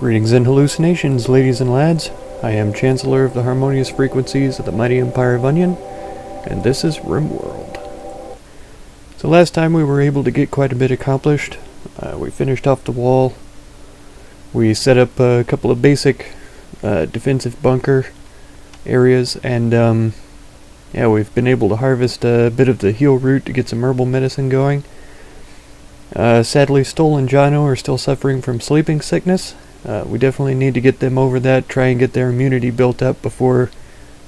Greetings and hallucinations, ladies and lads. I am Chancellor of the Harmonious Frequencies of the Mighty Empire of Onion, and this is Rimworld. So last time we were able to get quite a bit accomplished. We finished off the wall. We set up a couple of basic defensive bunker areas, and we've been able to harvest a bit of the heal root to get some herbal medicine going. Sadly, Stoll and Jono are still suffering from sleeping sickness. We definitely need to get them over that, try and get their immunity built up before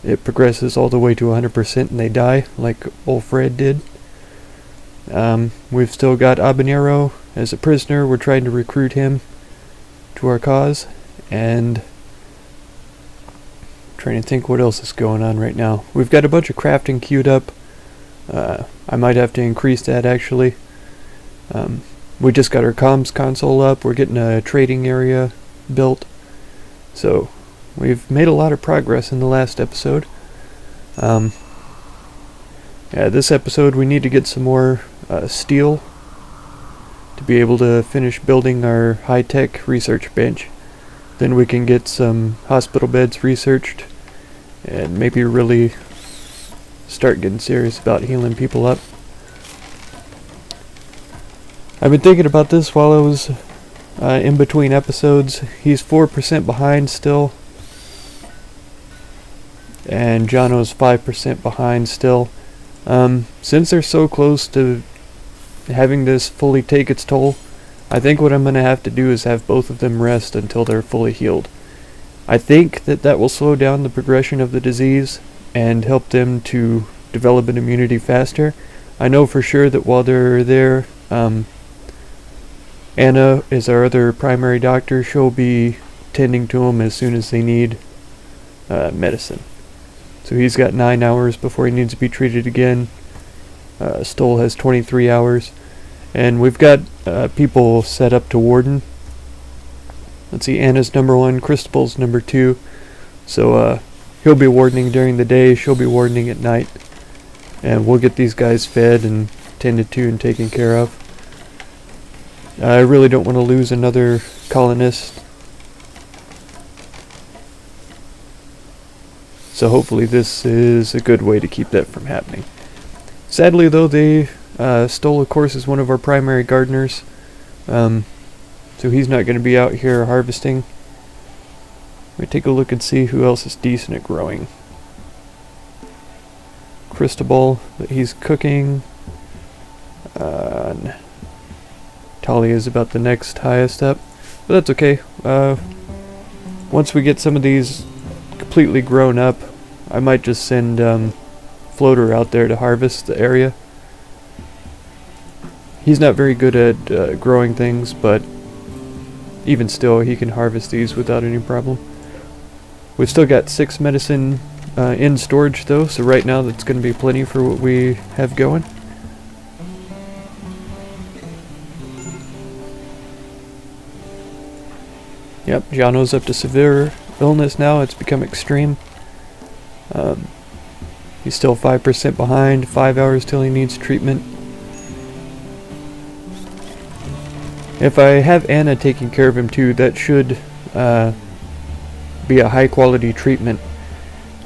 it progresses all the way to 100% and they die, like old Fred did. We've still got Habanero as a prisoner. We're trying to recruit him to our cause, and trying to think what else is going on right now. We've got a bunch of crafting queued up. I might have to increase that, actually. We just got our comms console up. We're getting a trading area built. So we've made a lot of progress in the last episode. This episode we need to get some more steel to be able to finish building our high-tech research bench. Then we can get some hospital beds researched and maybe really start getting serious about healing people up. I've been thinking about this while I was in between episodes. He's 4% behind still, and Jono's 5% behind still. Since they're so close to having this fully take its toll, I think what I'm going to have to do is have both of them rest until they're fully healed. I think that will slow down the progression of the disease and help them to develop an immunity faster. I know for sure that while they're there, Anna is our other primary doctor. She'll be tending to them as soon as they need medicine. So he's got 9 hours before he needs to be treated again. Stoll has 23 hours. And we've got people set up to warden. Let's see, Anna's number 1, Christabel's number 2. So he'll be wardening during the day, she'll be wardening at night. And we'll get these guys fed and tended to and taken care of. I really don't want to lose another colonist. So hopefully this is a good way to keep that from happening. Sadly though, Stoll of course is one of our primary gardeners. So he's not going to be out here harvesting. Let me take a look and see who else is decent at growing. Christabel, but he's cooking. Talia is about the next highest up, but that's okay. Once we get some of these completely grown up, I might just send Floater out there to harvest the area. He's not very good at growing things, but even still he can harvest these without any problem. We've still got 6 medicine in storage though, so right now that's going to be plenty for what we have going. Yep, Jono's up to severe illness now. It's become extreme. He's still 5% behind, 5 hours till he needs treatment. If I have Anna taking care of him too, that should be a high quality treatment,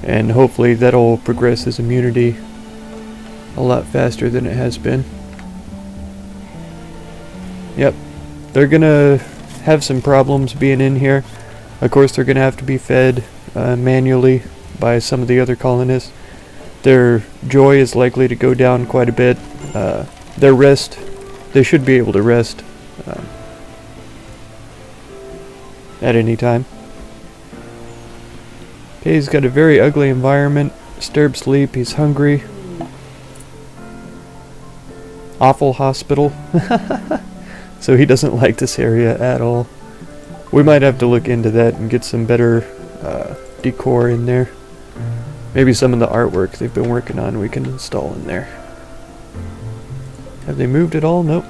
and hopefully that'll progress his immunity a lot faster than it has been. Yep, they're gonna have some problems being in here. Of course they're gonna have to be fed manually by some of the other colonists. Their joy is likely to go down quite a bit. Their rest, they should be able to rest at any time. Okay, he's got a very ugly environment. Disturbed sleep, he's hungry. Awful hospital. So he doesn't like this area at all. We might have to look into that and get some better decor in there. Maybe some of the artwork they've been working on we can install in there. Have they moved at all? Nope.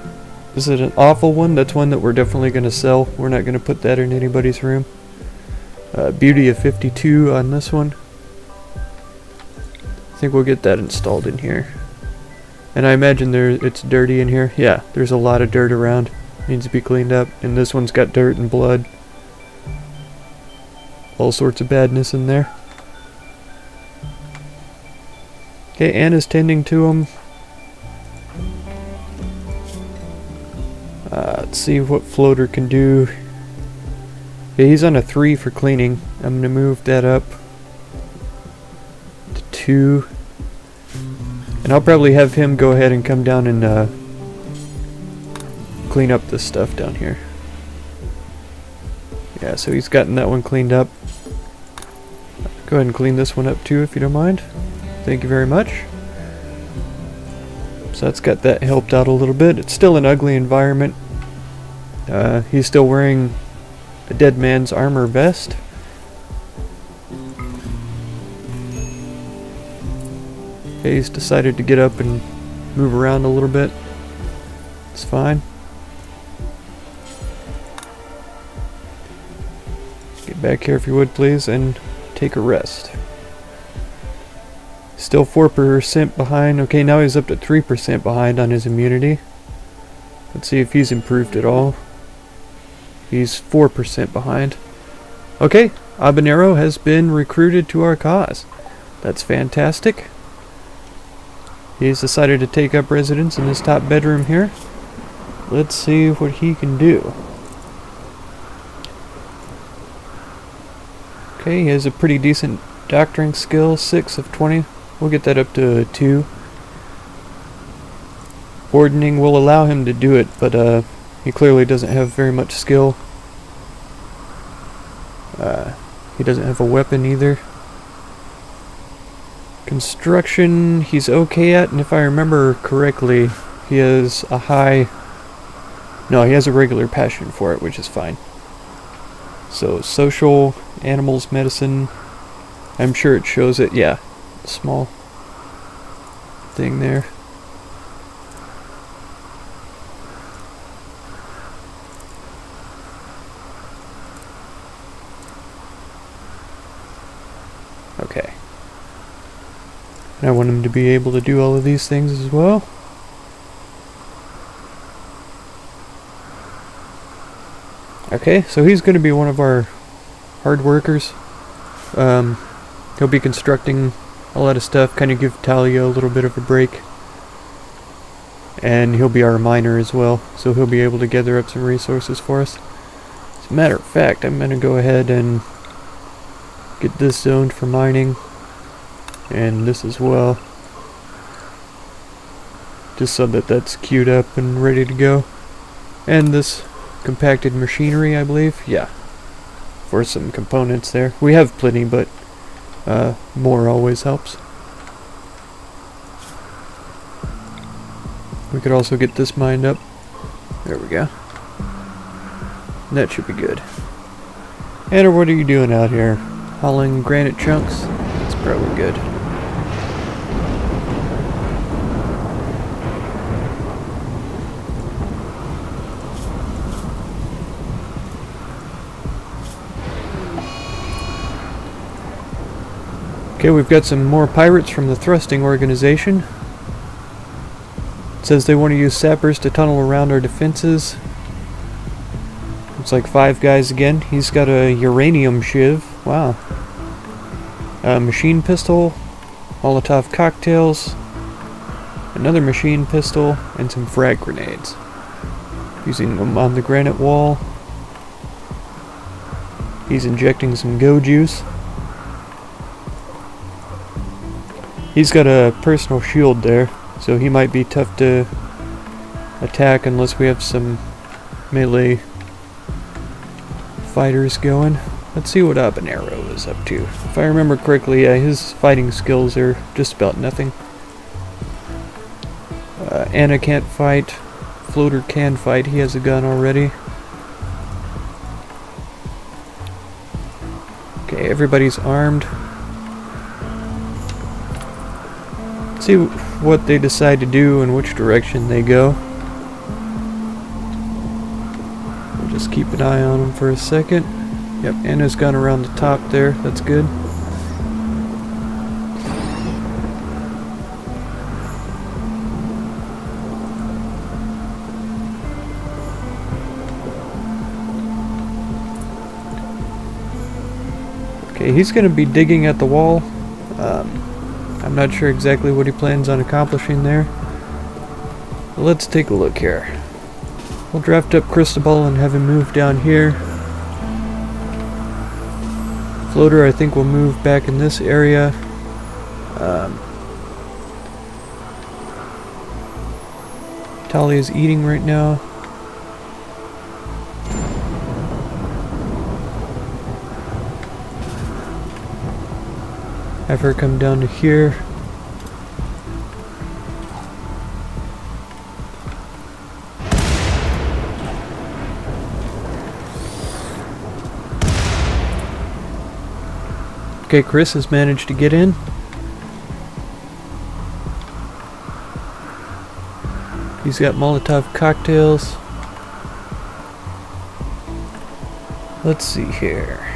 This is an awful one. That's one that we're definitely going to sell. We're not going to put that in anybody's room. Beauty of 52 on this one. I think we'll get that installed in here. And I imagine it's dirty in here. Yeah, there's a lot of dirt around. Needs to be cleaned up. And this one's got dirt and blood. all sorts of badness in there. Okay, Anna's tending to him. Let's see what Floater can do. Okay, he's on a 3 for cleaning. I'm going to move that up to 2. And I'll probably have him go ahead and come down and clean up this stuff down here. Yeah, so he's gotten that one cleaned up. Go ahead and clean this one up too, if you don't mind. Thank you very much. So that's got that helped out a little bit. It's still an ugly environment. He's still wearing a dead man's armor vest. Okay, he's decided to get up and move around a little bit. It's fine. Get back here if you would, please, and take a rest. Still 4% behind. Okay, now he's up to 3% behind on his immunity. Let's see if he's improved at all. He's 4% behind. Okay, Habanero has been recruited to our cause. That's fantastic. He's decided to take up residence in this top bedroom here. Let's see what he can do. Okay, he has a pretty decent doctoring skill, 6 of 20. We'll get that up to 2. Wardening will allow him to do it, but he clearly doesn't have very much skill. He doesn't have a weapon either. Construction he's okay at, and if I remember correctly, he has a high... No, he has a regular passion for it, which is fine. So, social, animals, medicine, I'm sure it shows it, yeah. Small thing there. Okay. And I want him to be able to do all of these things as well. Okay, so he's going to be one of our hard workers. He'll be constructing a lot of stuff, kind of give Talia a little bit of a break. And he'll be our miner as well, so he'll be able to gather up some resources for us. As a matter of fact, I'm going to go ahead and get this zoned for mining. And this as well. Just so that that's queued up and ready to go. And this compacted machinery, I believe. Yeah. For some components there. We have plenty, but more always helps. We could also get this mined up. There we go. That should be good. Anna, what are you doing out here? Hauling granite chunks? That's probably good. Okay, we've got some more pirates from the thrusting organization. It says they want to use sappers to tunnel around our defenses. Looks like 5 guys again. He's got a uranium shiv. Wow. A machine pistol, Molotov cocktails, another machine pistol, and some frag grenades. Using them on the granite wall. He's injecting some go juice. He's got a personal shield there, so he might be tough to attack unless we have some melee fighters going. Let's see what Habanero is up to. If I remember correctly, his fighting skills are just about nothing. Anna can't fight. Floater can fight. He has a gun already. Okay, everybody's armed. See what they decide to do and which direction they go. We'll just keep an eye on them for a second. Yep, Anna's gone around the top there. That's good. Okay, he's going to be digging at the wall. I'm not sure exactly what he plans on accomplishing there. But let's take a look here. We'll draft up Cristobal and have him move down here. Floater, I think, will move back in this area. Talia is eating right now. Have her come down to here. Okay, Chris has managed to get in. He's got Molotov cocktails. Let's see here.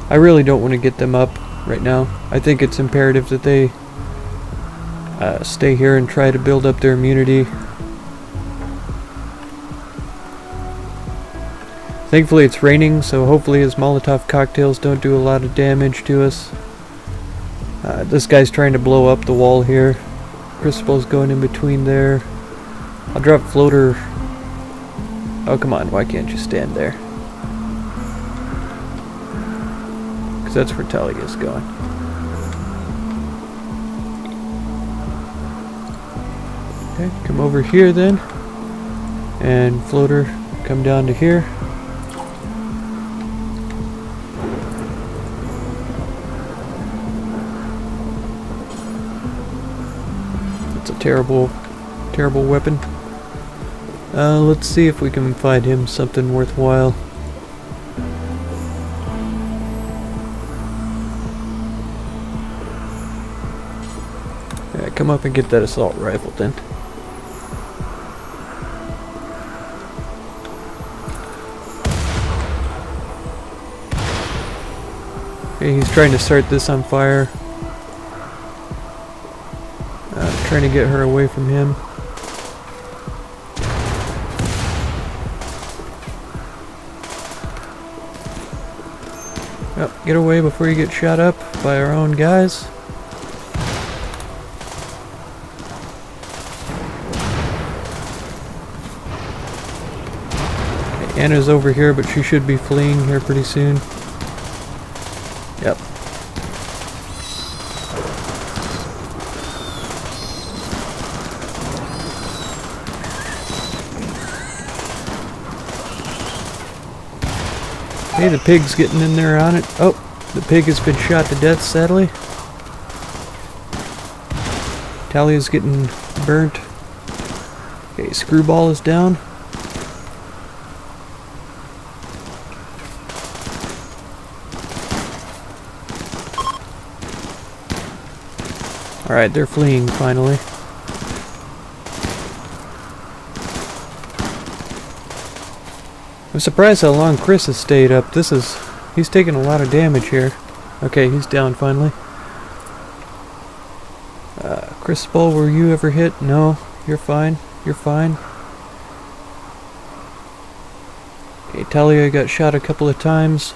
I really don't want to get them up right now. I think it's imperative that they stay here and try to build up their immunity. Thankfully it's raining, so hopefully his Molotov cocktails don't do a lot of damage to us. This guy's trying to blow up the wall here. Cristobal's going in between there. I'll drop Floater. Oh, come on, why can't you stand there? Because that's where Talia's going. Okay, come over here then. And Floater, come down to here. It's a terrible, terrible weapon. Let's see if we can find him something worthwhile. Yeah, come up and get that assault rifle then. Okay, he's trying to start this on fire. Trying to get her away from him. Oh, get away before you get shot up by our own guys. Okay, Anna's over here, but she should be fleeing here pretty soon. Yep. Hey, the pig's getting in there on it. Oh, the pig has been shot to death, sadly. Talia's getting burnt. Okay, Screwball is down. Alright, they're fleeing finally. I'm surprised how long Chris has stayed up. He's taking a lot of damage here. Okay, he's down finally. Cristobal, were you ever hit? No, you're fine. You're fine. Okay, Talia got shot a couple of times.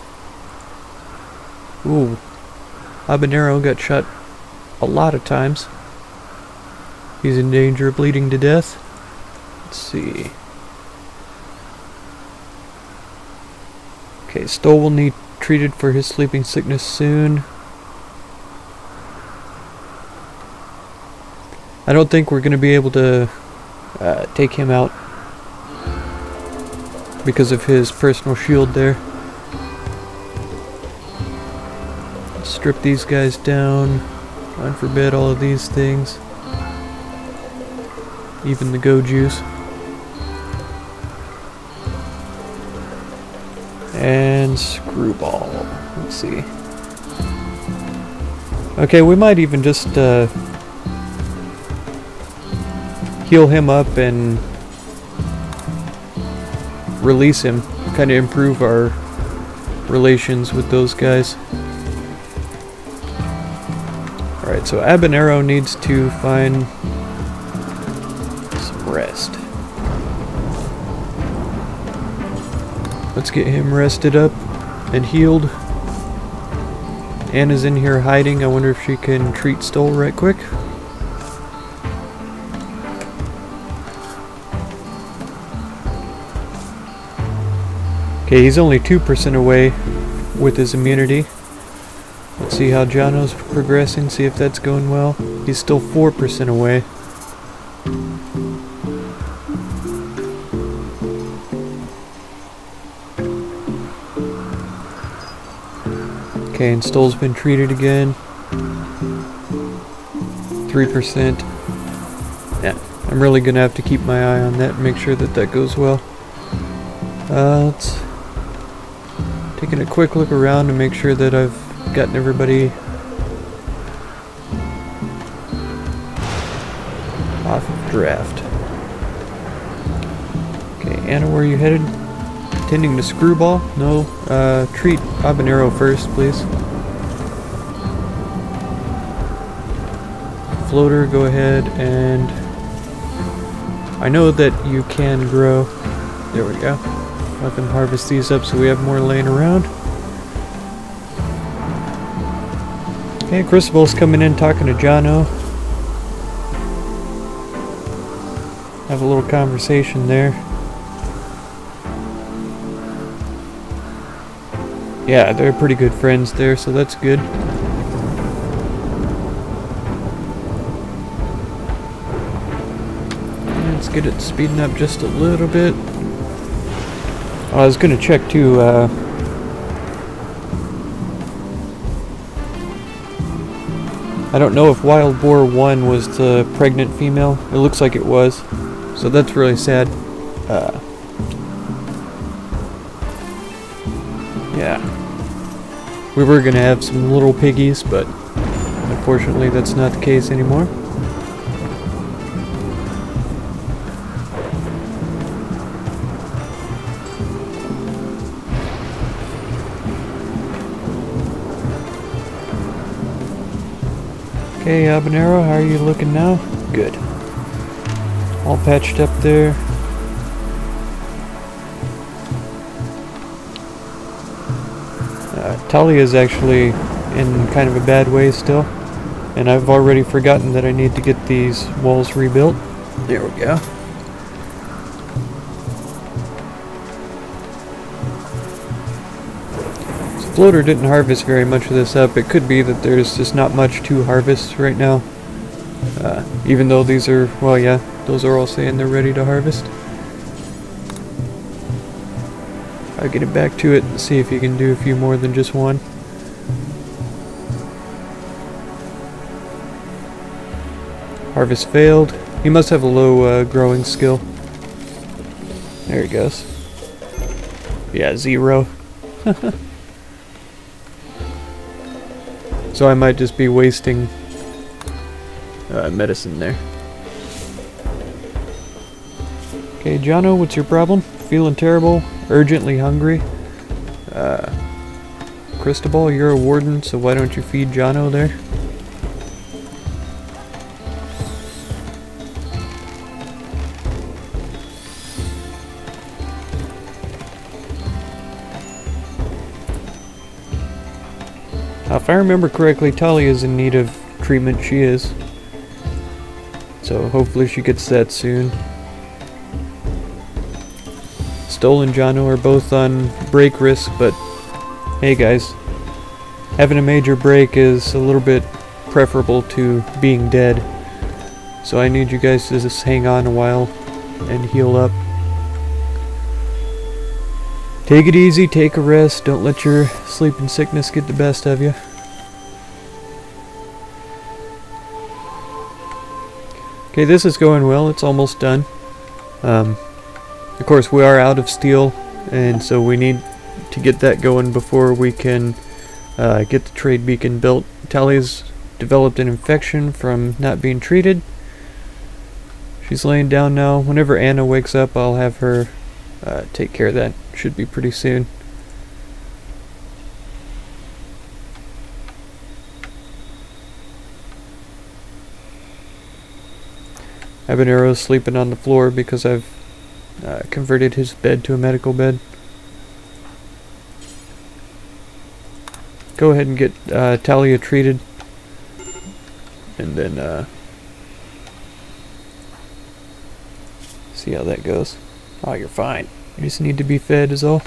Ooh. Habanero got shot a lot of times. He's in danger of bleeding to death. Let's see. Okay, Stoll will need treated for his sleeping sickness soon. I don't think we're going to be able to take him out because of his personal shield there. Let's strip these guys down. Unforbid all of these things. Even the go juice. And Screwball. Let's see. Okay, we might even just heal him up and release him. Kind of improve our relations with those guys. Alright, so Habanero needs to find some rest. Let's get him rested up and healed. Anna's in here hiding. I wonder if she can treat Stoll right quick. Okay, he's only 2% away with his immunity. Let's see how Jono's progressing, see if that's going well. He's still 4% away. Okay, and Stoll's been treated again. 3%. Yeah, I'm really gonna have to keep my eye on that and make sure that that goes well. Let's taking a quick look around to make sure that I've gotten everybody off of draft. Okay, Anna, where are you headed? Tending to Screwball? No. Treat Habanero first, please. Floater, go ahead and... I know that you can grow. There we go. Let them harvest these up so we have more laying around. Okay, Crucible's coming in talking to Jono. Have a little conversation there. Yeah, they're pretty good friends there, so that's good. Let's get it speeding up just a little bit. Oh, I was gonna check too, I don't know if Wild Boar 1 was the pregnant female. It looks like it was. So that's really sad. Yeah. We were gonna have some little piggies, but unfortunately that's not the case anymore. Okay, Habanero, how are you looking now? Good. All patched up there. Talia is actually in kind of a bad way still, and I've already forgotten that I need to get these walls rebuilt. There we go. So Floater didn't harvest very much of this up. It could be that there's just not much to harvest right now. Even though these are, well, yeah, those are all saying they're ready to harvest. I'll get it back to it and see if you can do a few more than just one. Harvest failed. He must have a low growing skill. There he goes. Yeah, 0. So I might just be wasting medicine there. Okay, Jono, what's your problem? Feeling terrible? Urgently hungry? Cristobal, you're a warden, so why don't you feed Jono there? If I remember correctly, Talia is in need of treatment. She is. So hopefully she gets that soon. Stoll and Jono are both on break risk, but hey guys, having a major break is a little bit preferable to being dead. So I need you guys to just hang on a while and heal up. Take it easy, take a rest, don't let your sleeping sickness get the best of you. Okay, this is going well, it's almost done. Of course, we are out of steel, and so we need to get that going before we can get the trade beacon built. Talia's developed an infection from not being treated. She's laying down now. Whenever Anna wakes up, I'll have her take care of that. Should be pretty soon. Habanero's sleeping on the floor because I've converted his bed to a medical bed. go ahead and get Talia treated. And then see how that goes. Oh, you're fine. You just need to be fed is all.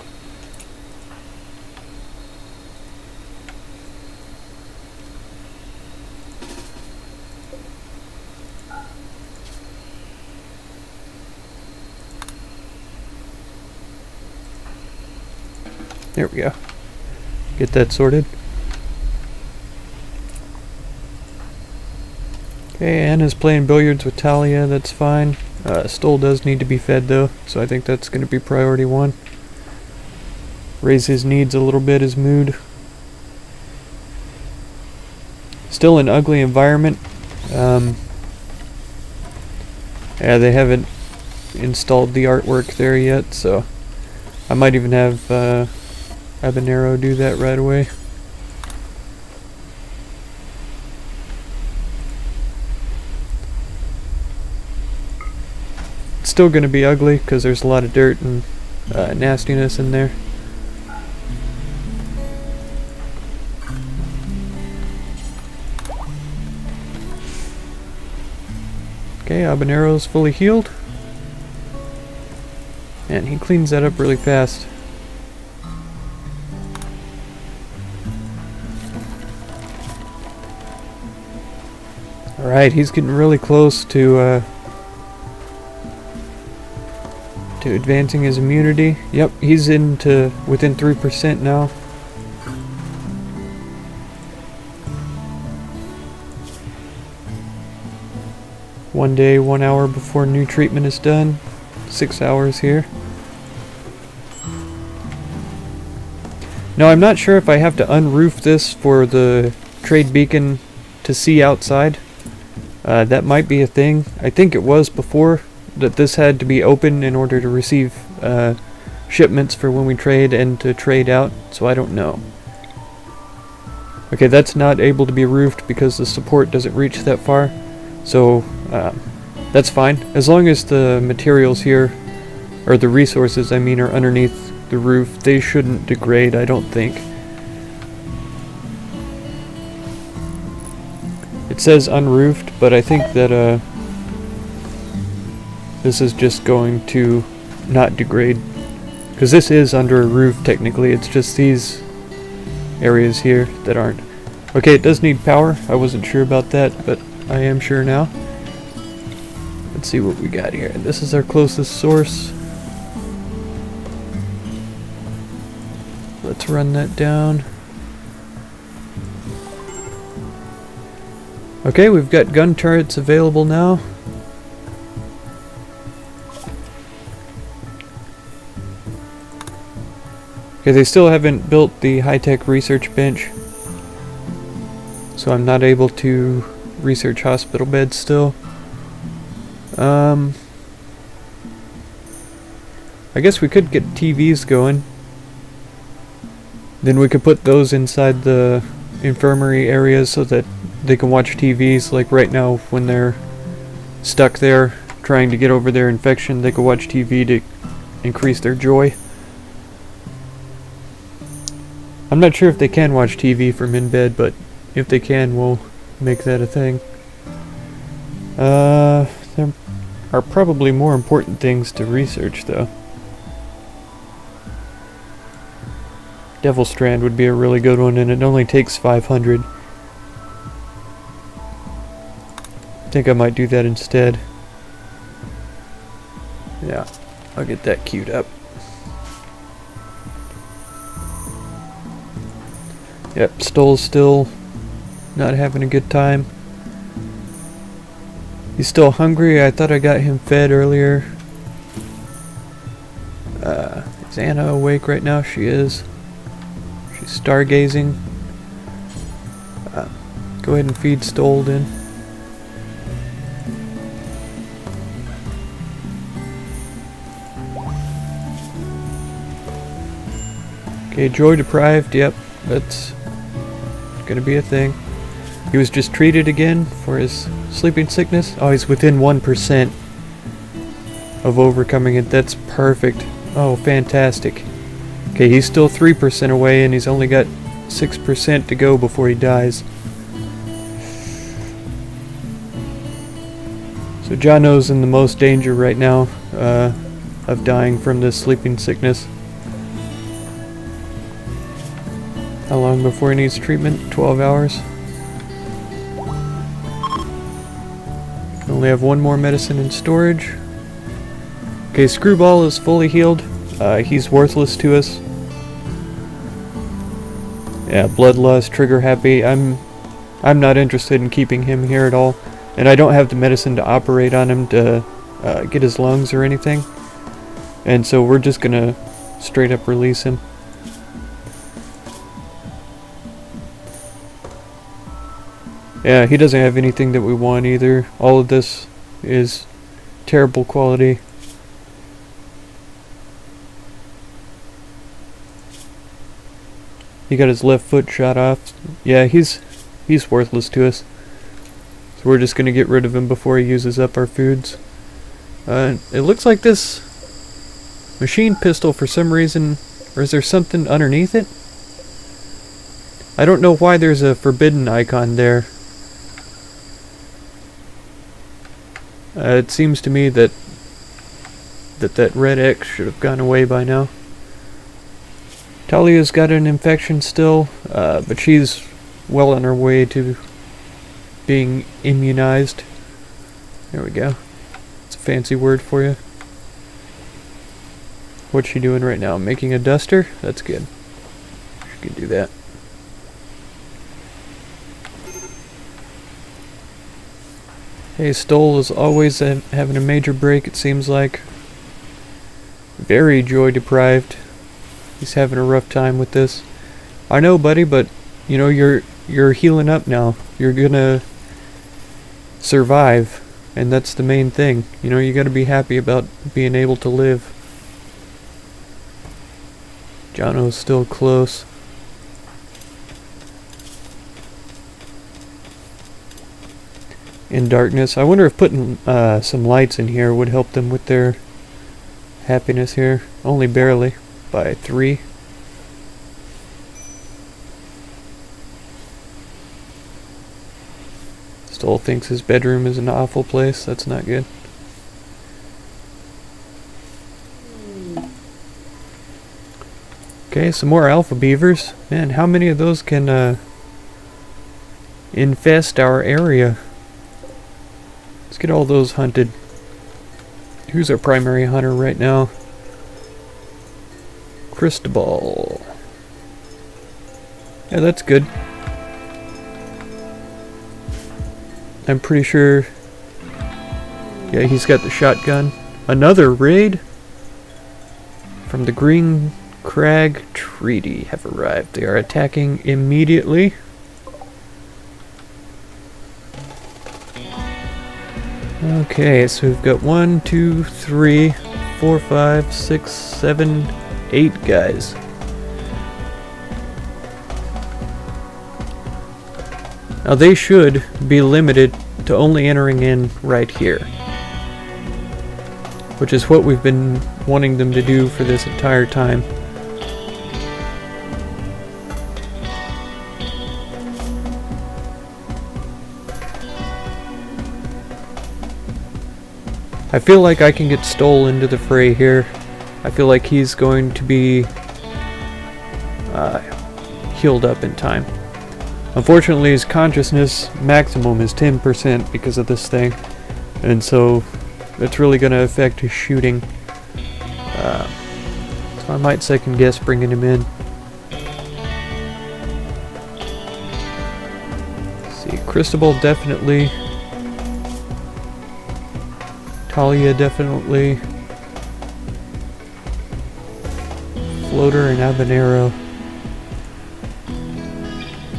There we go. Get that sorted. Okay, Anna's playing billiards with Talia, that's fine. Stoll does need to be fed though, so I think that's going to be priority 1. Raise his needs a little bit, his mood. Still an ugly environment. Yeah, they haven't installed the artwork there yet, so I might even have Habanero do that right away. It's still going to be ugly because there's a lot of dirt and nastiness in there. Okay, Habanero's fully healed. And he cleans that up really fast. Alright, he's getting really close to advancing his immunity. Yep, he's into within 3% now. One day, 1 hour before new treatment is done. 6 hours here. Now I'm not sure if I have to unroof this for the trade beacon to see outside. That might be a thing. I think it was before that this had to be open in order to receive shipments for when we trade and to trade out, so I don't know. Okay, that's not able to be roofed because the support doesn't reach that far, so that's fine. As long as the materials here, or the resources I mean, are underneath the roof, they shouldn't degrade, I don't think. It says unroofed, but I think that this is just going to not degrade. Because this is under a roof technically, it's just these areas here that aren't. Okay, it does need power. I wasn't sure about that, but I am sure now. Let's see what we got here. This is our closest source. Let's run that down. Okay, we've got gun turrets available now. Okay, they still haven't built the high-tech research bench, so I'm not able to research hospital beds still. I guess we could get TVs going. Then we could put those inside the infirmary areas so that they can watch TVs. Like right now, when they're stuck there trying to get over their infection, they could watch TV to increase their joy. I'm not sure if they can watch TV from in bed, but if they can, we'll make that a thing. There are probably more important things to research, though. Devil Strand would be a really good one, and it only takes 500. I think I might do that instead. Yeah, I'll get that queued up. Yep, Stoll's still not having a good time. He's still hungry. I thought I got him fed earlier. Is Anna awake right now? She is. She's stargazing. Go ahead and feed Stoll then. Okay, joy deprived. Yep, that's gonna be a thing. He was just treated again for his sleeping sickness. Oh, he's within 1% of overcoming it. That's perfect. Oh, fantastic. Okay, he's still 3% away, and he's only got 6% to go before he dies. So Jono's in the most danger right now of dying from this sleeping sickness. How long before he needs treatment? 12 hours. Only have one more medicine in storage. Okay, Screwball is fully healed. He's worthless to us. Yeah, bloodlust, trigger happy. I'm not interested in keeping him here at all. And I don't have the medicine to operate on him to get his lungs or anything. And so we're just gonna straight up release him. Yeah, he doesn't have anything that we want either. All of this is terrible quality. He got his left foot shot off. Yeah, he's worthless to us. So we're just gonna get rid of him before he uses up our foods. It looks like this machine pistol for some reason, or is there something underneath it? I don't know why there's a forbidden icon there. It seems to me that that red X should have gone away by now. Talia's got an infection still, but she's well on her way to being immunized. There we go. It's a fancy word for you. What's she doing right now? Making a duster? That's good. She can do that. Hey, Stoll is always having a major break, it seems like. Very joy deprived. He's having a rough time with this. I know, buddy, but you know, you're healing up now. You're gonna survive, and that's the main thing. You know, you gotta be happy about being able to live. Jono's still close. In darkness. I wonder if putting some lights in here would help them with their happiness here. Only barely. By 3. Stoll thinks his bedroom is an awful place. That's not good. Okay, some more alpha beavers. Man, how many of those can infest our area? Let's get all those hunted. Who's our primary hunter right now? Cristobal. Yeah, that's good. I'm pretty sure... Yeah, he's got the shotgun. Another raid from the Green Crag Treaty have arrived. They are attacking immediately. Okay, so we've got 1, 2, 3, 4, 5, 6, 7, 8 guys. Now they should be limited to only entering in right here, which is what we've been wanting them to do for this entire time. I feel like I can get Stoll into the fray here. I feel like he's going to be healed up in time. Unfortunately, his consciousness maximum is 10% because of this thing, and so it's really going to affect his shooting. So I might second guess bringing him in. Let's see, Cristobal definitely. Talia definitely. Floater and Habanero.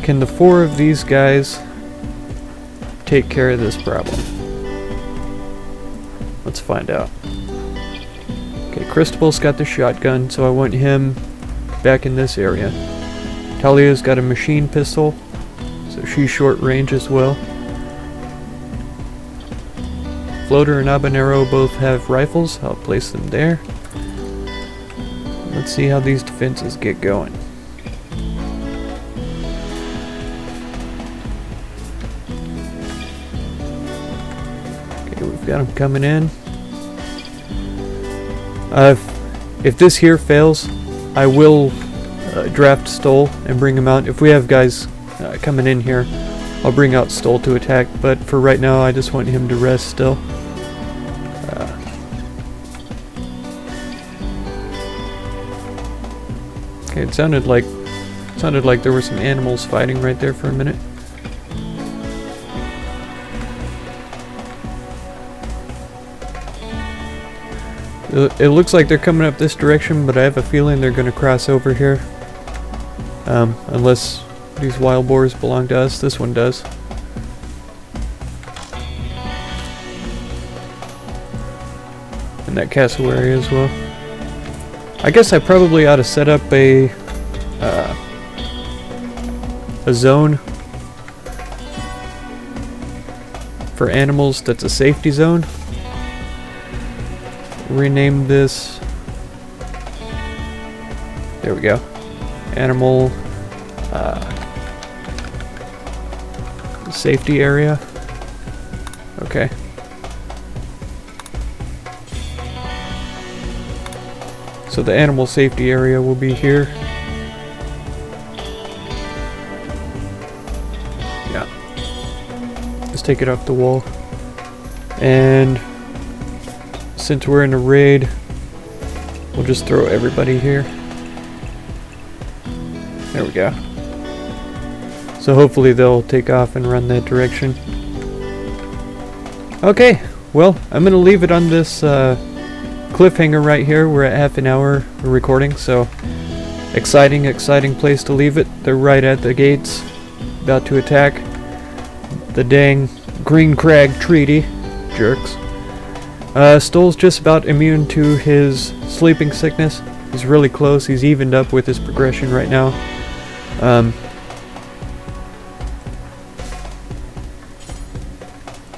Can the 4 of these guys take care of this problem? Let's find out. Okay, Cristobal's got the shotgun, so I want him back in this area. Talia's got a machine pistol, so she's short range as well. Floater and Habanero both have rifles. I'll place them there. Let's see how these defenses get going. Got him coming in. If this here fails, I will draft Stoll and bring him out. If we have guys coming in here, I'll bring out Stoll to attack, but for right now I just want him to rest still. Okay, it sounded like there were some animals fighting right there for a minute. It looks like they're coming up this direction, but I have a feeling they're going to cross over here. Unless these wild boars belong to us. This one does. And that castle area as well. I guess I probably ought to set up a zone for animals that's a safety zone. Rename this. There we go. Animal safety area. Okay. So the animal safety area will be here. Yeah. Let's take it off the wall. And since we're in a raid, we'll just throw everybody here. There we go. So hopefully they'll take off and run that direction. Okay, well, I'm going to leave it on this cliffhanger right here. We're at half an hour recording, so exciting place to leave it. They're right at the gates, about to attack. The dang Green Crag Treaty. Jerks. Stoll's just about immune to his sleeping sickness. He's really close. He's evened up with his progression right now.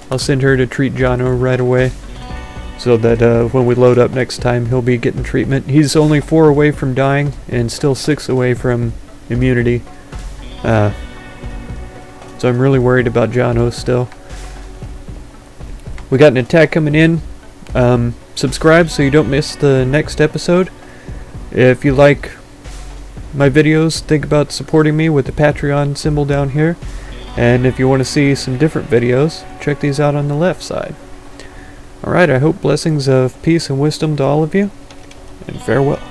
I'll send her to treat Jono right away, so that when we load up next time, he'll be getting treatment. He's only 4 away from dying, and still 6 away from immunity. So I'm really worried about Jono still. We got an attack coming in. Subscribe so you don't miss the next episode. If you like my videos, think about supporting me with the Patreon symbol down here. And if you want to see some different videos, check these out on the left side. Alright, I hope blessings of peace and wisdom to all of you, and farewell.